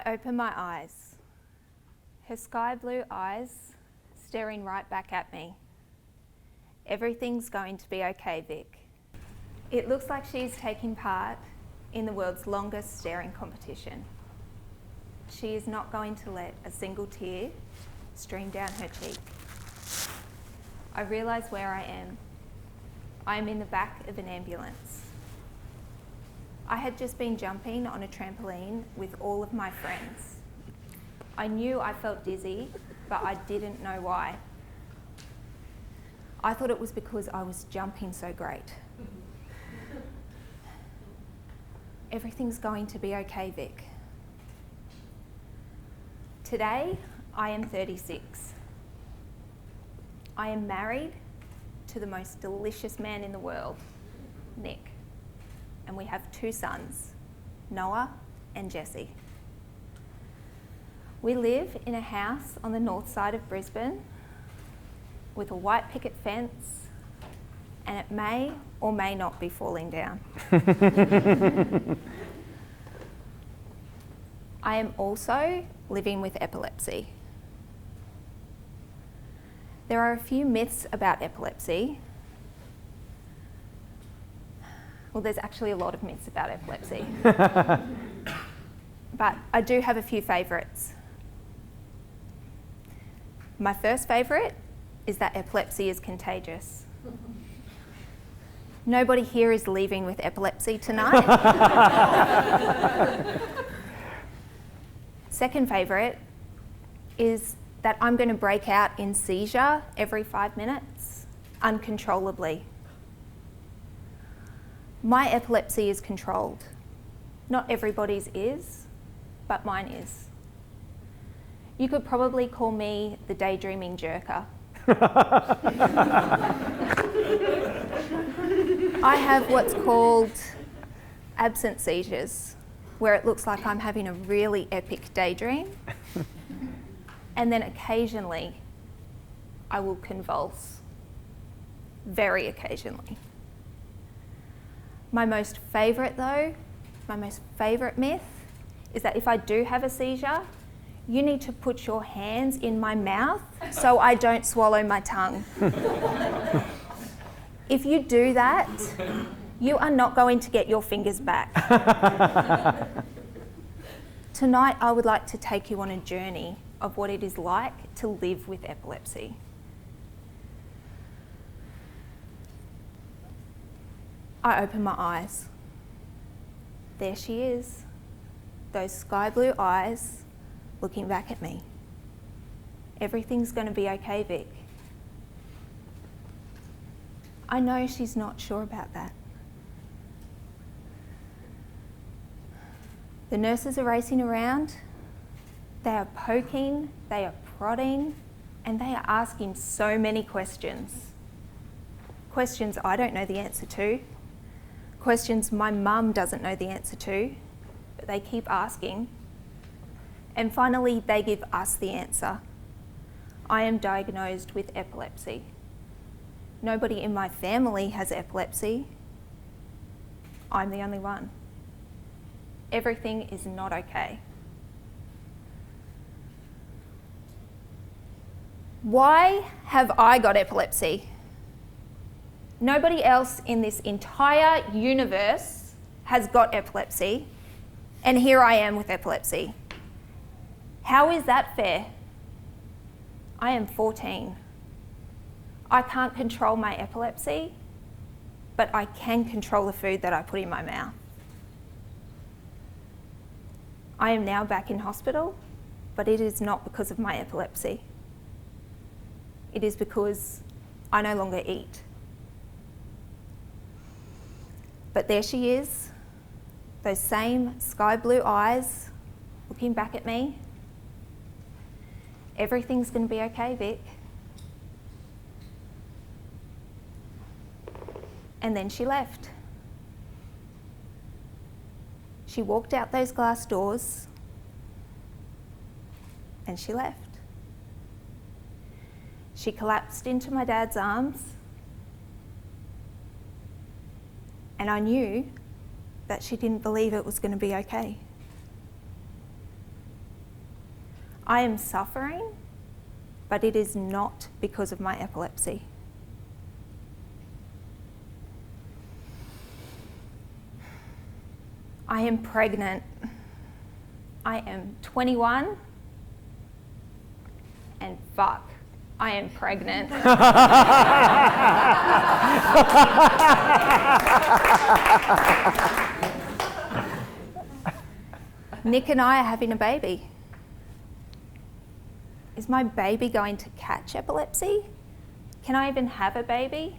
I open my eyes. Her sky blue eyes staring right back at me. Everything's going to be okay, Vic. It looks like she's taking part in the world's longest staring competition. She is not going to let a single tear stream down her cheek. I realise where I am. I am in the back of an ambulance. I had just been jumping on a trampoline with all of my friends. I knew I felt dizzy, but I didn't know why. I thought it was because I was jumping so great. Everything's going to be okay, Vic. Today, I am 36. I am married to the most delicious man in the world, Nick. And we have 2 sons, Noah and Jesse. We live in a house on the north side of Brisbane with a white picket fence, and it may or may not be falling down. I am also living with epilepsy. There are a few myths about epilepsy. Well, there's actually a lot of myths about epilepsy. But I do have a few favourites. My first favourite is that epilepsy is contagious. Nobody here is leaving with epilepsy tonight. Second favourite is that I'm going to break out in seizure every 5 minutes, uncontrollably. My epilepsy is controlled. Not everybody's is, but mine is. You could probably call me the daydreaming jerker. I have what's called absent seizures, where it looks like I'm having a really epic daydream, and then occasionally I will convulse, very occasionally. My most favourite myth is that if I do have a seizure, you need to put your hands in my mouth so I don't swallow my tongue. If you do that, you are not going to get your fingers back. Tonight, I would like to take you on a journey of what it is like to live with epilepsy. I open my eyes. There she is, those sky blue eyes looking back at me. Everything's going to be okay, Vic. I know she's not sure about that. The nurses are racing around. They are poking, they are prodding, and they are asking so many questions. Questions I don't know the answer to. Questions my mum doesn't know the answer to, but they keep asking. And finally, they give us the answer. I am diagnosed with epilepsy. Nobody in my family has epilepsy. I'm the only one. Everything is not okay. Why have I got epilepsy? Nobody else in this entire universe has got epilepsy, and here I am with epilepsy. How is that fair? I am 14. I can't control my epilepsy, but I can control the food that I put in my mouth. I am now back in hospital, but it is not because of my epilepsy. It is because I no longer eat. But there she is, those same sky blue eyes looking back at me. Everything's going to be okay, Vic. And then she left. She walked out those glass doors and she left. She collapsed into my dad's arms, and I knew that she didn't believe it was going to be okay. I am suffering, but it is not because of my epilepsy. I am pregnant. I am 21 and fuck, I am pregnant. Nick and I are having a baby. Is my baby going to catch epilepsy? Can I even have a baby?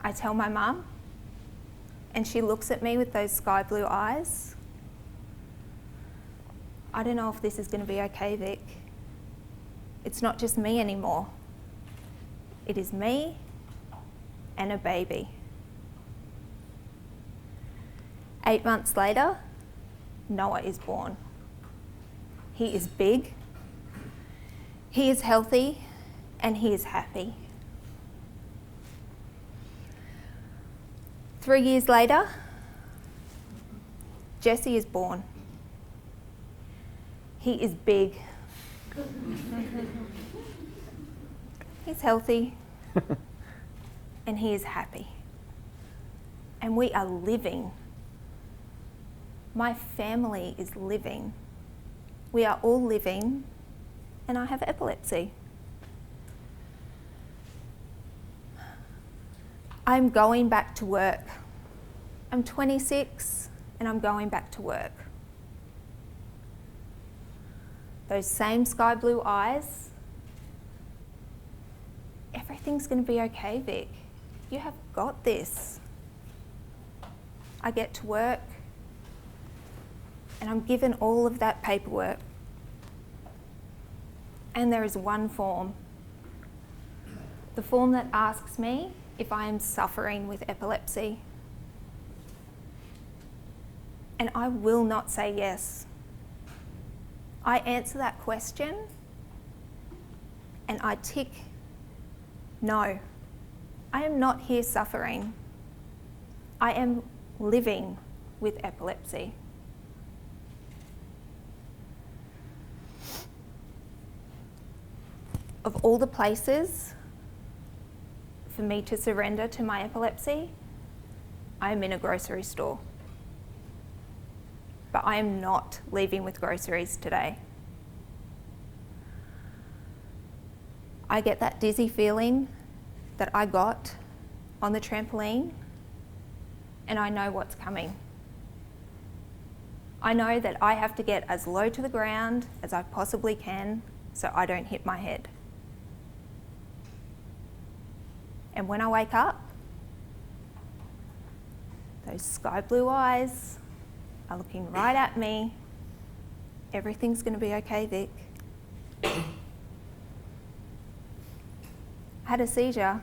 I tell my mum, and she looks at me with those sky blue eyes. I don't know if this is going to be okay, Vic. It's not just me anymore. It is me and a baby. 8 months later, Noah is born. He is big, he is healthy, and he is happy. 3 years later, Jesse is born. He is big. He's healthy, and he is happy. And we are living. My family is living. We are all living, and I have epilepsy. I'm going back to work. I'm 26 and I'm going back to work. Those same sky blue eyes. Everything's going to be okay, Vic. You have got this. I get to work and I'm given all of that paperwork. And there is one form. The form that asks me if I am suffering with epilepsy. And I will not say yes. I answer that question and I tick no. I am not here suffering. I am living with epilepsy. Of all the places for me to surrender to my epilepsy, I am in a grocery store. But I am not leaving with groceries today. I get that dizzy feeling that I got on the trampoline, and I know what's coming. I know that I have to get as low to the ground as I possibly can so I don't hit my head. And when I wake up, those sky blue eyes are looking right at me. Everything's going to be okay, Vic. I had a seizure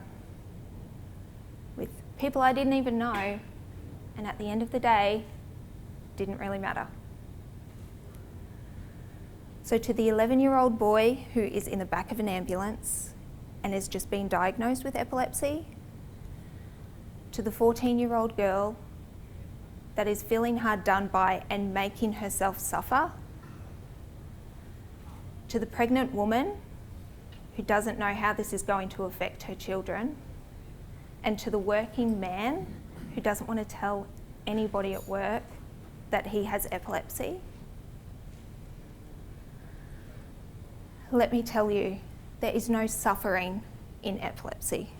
with people I didn't even know, and at the end of the day, didn't really matter. So to the 11-year-old boy who is in the back of an ambulance and has just been diagnosed with epilepsy, to the 14-year-old girl that is feeling hard done by and making herself suffer, to the pregnant woman who doesn't know how this is going to affect her children, and to the working man who doesn't want to tell anybody at work that he has epilepsy. Let me tell you, there is no suffering in epilepsy.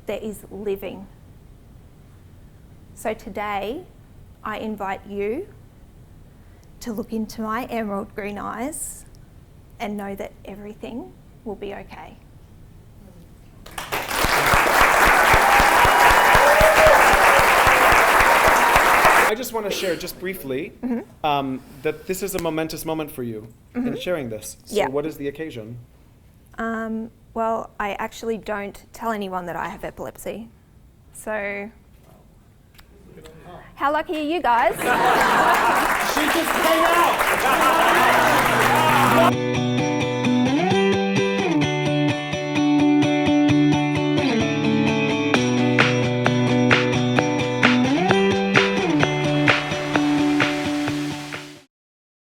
There is living. So today, I invite you to look into my emerald green eyes and know that everything will be okay. I just want to share just briefly that this is a momentous moment for you in sharing this. So what is the occasion? Well, I actually don't tell anyone that I have epilepsy. So, how lucky are you guys? She just came out!